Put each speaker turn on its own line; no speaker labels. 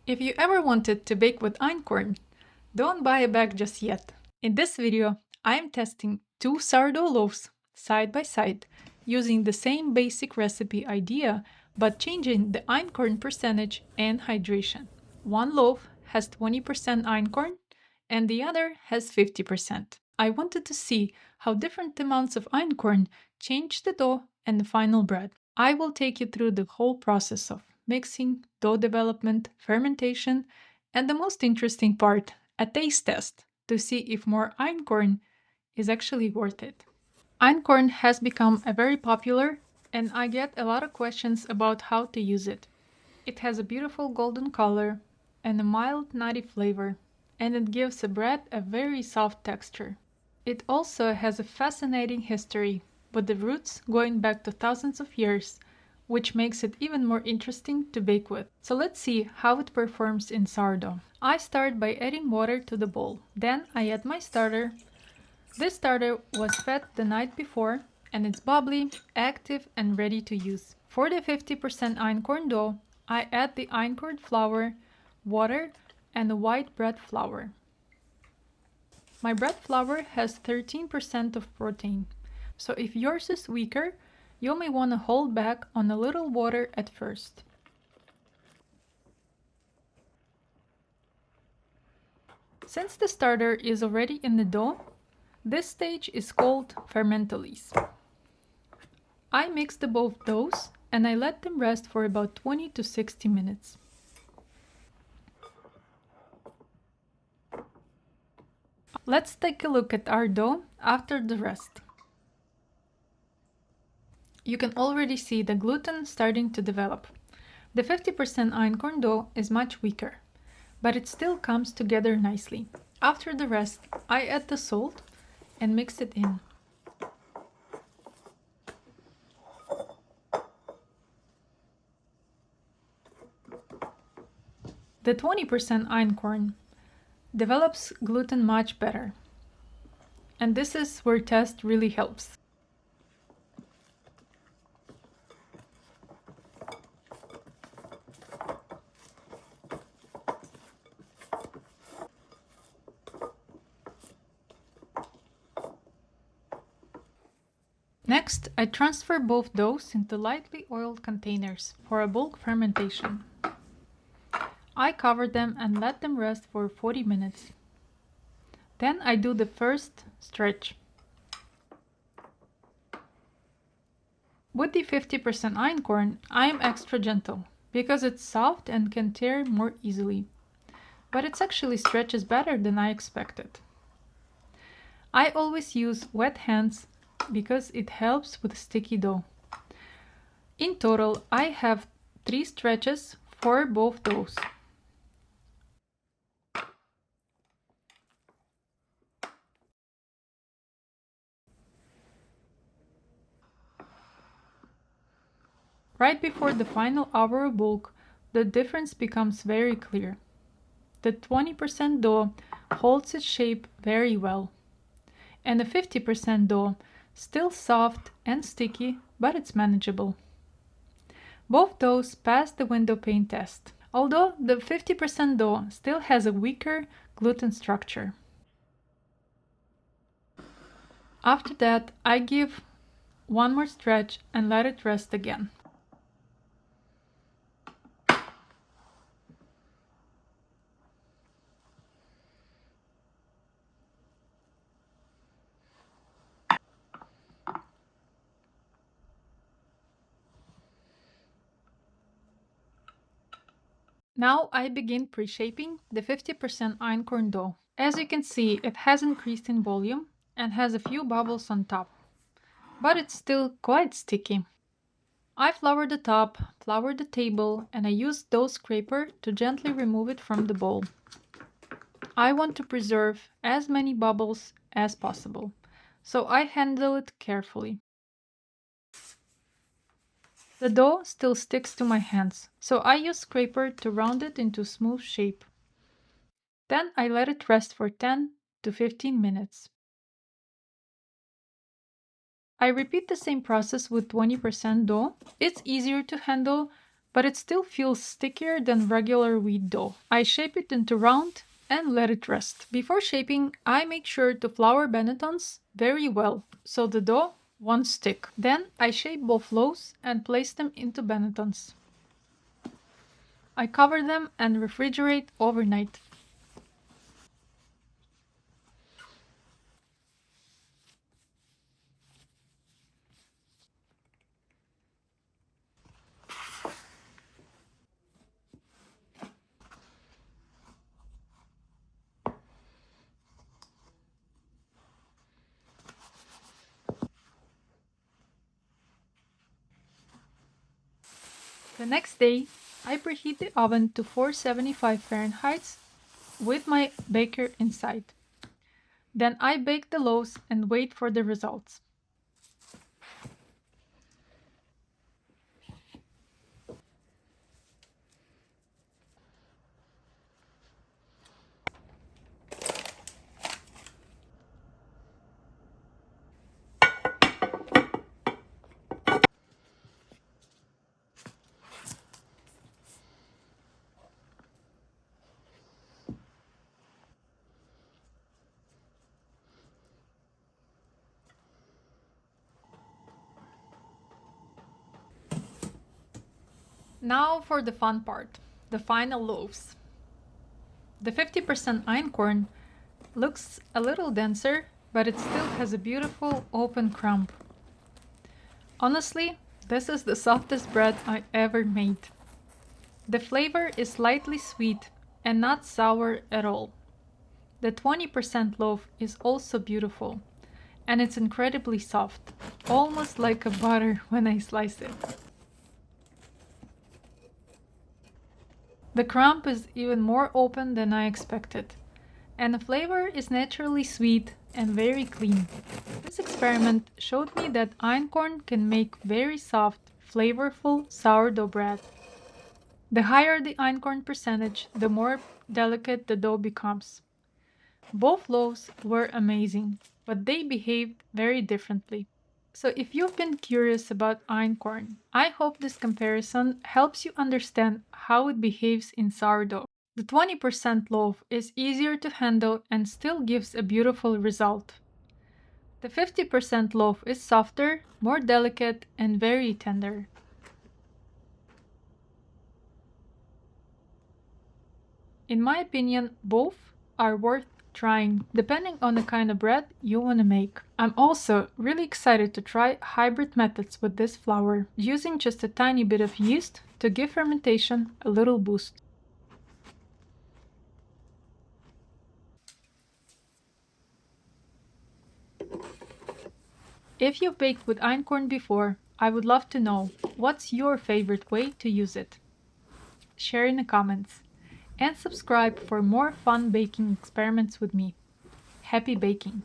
If you ever wanted to bake with einkorn, don't buy a bag just yet. In this video, I am testing two sourdough loaves side by side using the same basic recipe idea but changing the einkorn percentage and hydration. One loaf has 20% einkorn and the other has 50%. I wanted to see how different amounts of einkorn change the dough and the final bread. I will take you through the whole process of mixing, dough development, fermentation, and the most interesting part, a taste test to see if more einkorn is actually worth it. Einkorn has become a very popular and I get a lot of questions about how to use it. It has a beautiful golden color and a mild nutty flavor, and it gives the bread a very soft texture. It also has a fascinating history, with the roots going back to thousands of years, which makes it even more interesting to bake with. So let's see how it performs in sourdough. I start by adding water to the bowl. Then I add my starter. This starter was fed the night before and it's bubbly, active and ready to use. For the 50% einkorn dough, I add the einkorn flour, water and the white bread flour. My bread flour has 13% of protein, so if yours is weaker, you may want to hold back on a little water at first. Since the starter is already in the dough, this stage is called fermentation. I mix the both doughs and I let them rest for about 20 to 60 minutes. Let's take a look at our dough after the rest. You can already see the gluten starting to develop. The 50% einkorn dough is much weaker, but it still comes together nicely. After the rest, I add the salt and mix it in. The 20% einkorn develops gluten much better, and this is where test really helps. Next, I transfer both doughs into lightly oiled containers for a bulk fermentation. I cover them and let them rest for 40 minutes. Then I do the first stretch. With the 50% einkorn, I am extra gentle because it's soft and can tear more easily. But it actually stretches better than I expected. I always use wet hands because it helps with sticky dough. In total, I have 3 stretches for both doughs. Right before the final hour of bulk, the difference becomes very clear. The 20% dough holds its shape very well, and the 50% dough still soft and sticky, but it's manageable. Both doughs pass the window pane test, although the 50% dough still has a weaker gluten structure. After that, I give one more stretch and let it rest again. Now I begin pre-shaping the 50% einkorn dough. As you can see, it has increased in volume and has a few bubbles on top, but it's still quite sticky. I flour the top, flour the table, and I use dough scraper to gently remove it from the bowl. I want to preserve as many bubbles as possible, so I handle it carefully. The dough still sticks to my hands, so I use scraper to round it into smooth shape. Then I let it rest for 10 to 15 minutes. I repeat the same process with 20% dough. It's easier to handle but it still feels stickier than regular wheat dough. I shape it into round and let it rest. Before shaping, I make sure to flour bannetons very well so the dough won't stick. Then I shape both loaves and place them into bannetons. I cover them and refrigerate overnight. The next day, I preheat the oven to 475 Fahrenheit with my baker inside. Then I bake the loaves and wait for the results. Now for the fun part, the final loaves. The 50% einkorn looks a little denser, but it still has a beautiful open crumb. Honestly, this is the softest bread I ever made. The flavor is slightly sweet and not sour at all. The 20% loaf is also beautiful, and it's incredibly soft, almost like a butter when I slice it. The crumb is even more open than I expected, and the flavor is naturally sweet and very clean. This experiment showed me that einkorn can make very soft, flavorful sourdough bread. The higher the einkorn percentage, the more delicate the dough becomes. Both loaves were amazing, but they behaved very differently. So if you've been curious about einkorn, I hope this comparison helps you understand how it behaves in sourdough. The 20% loaf is easier to handle and still gives a beautiful result. The 50% loaf is softer, more delicate, and very tender. In my opinion, both are worth trying, depending on the kind of bread you want to make. I'm also really excited to try hybrid methods with this flour, using just a tiny bit of yeast to give fermentation a little boost. If you've baked with einkorn before, I would love to know what's your favorite way to use it. Share in the comments and subscribe for more fun baking experiments with me. Happy baking!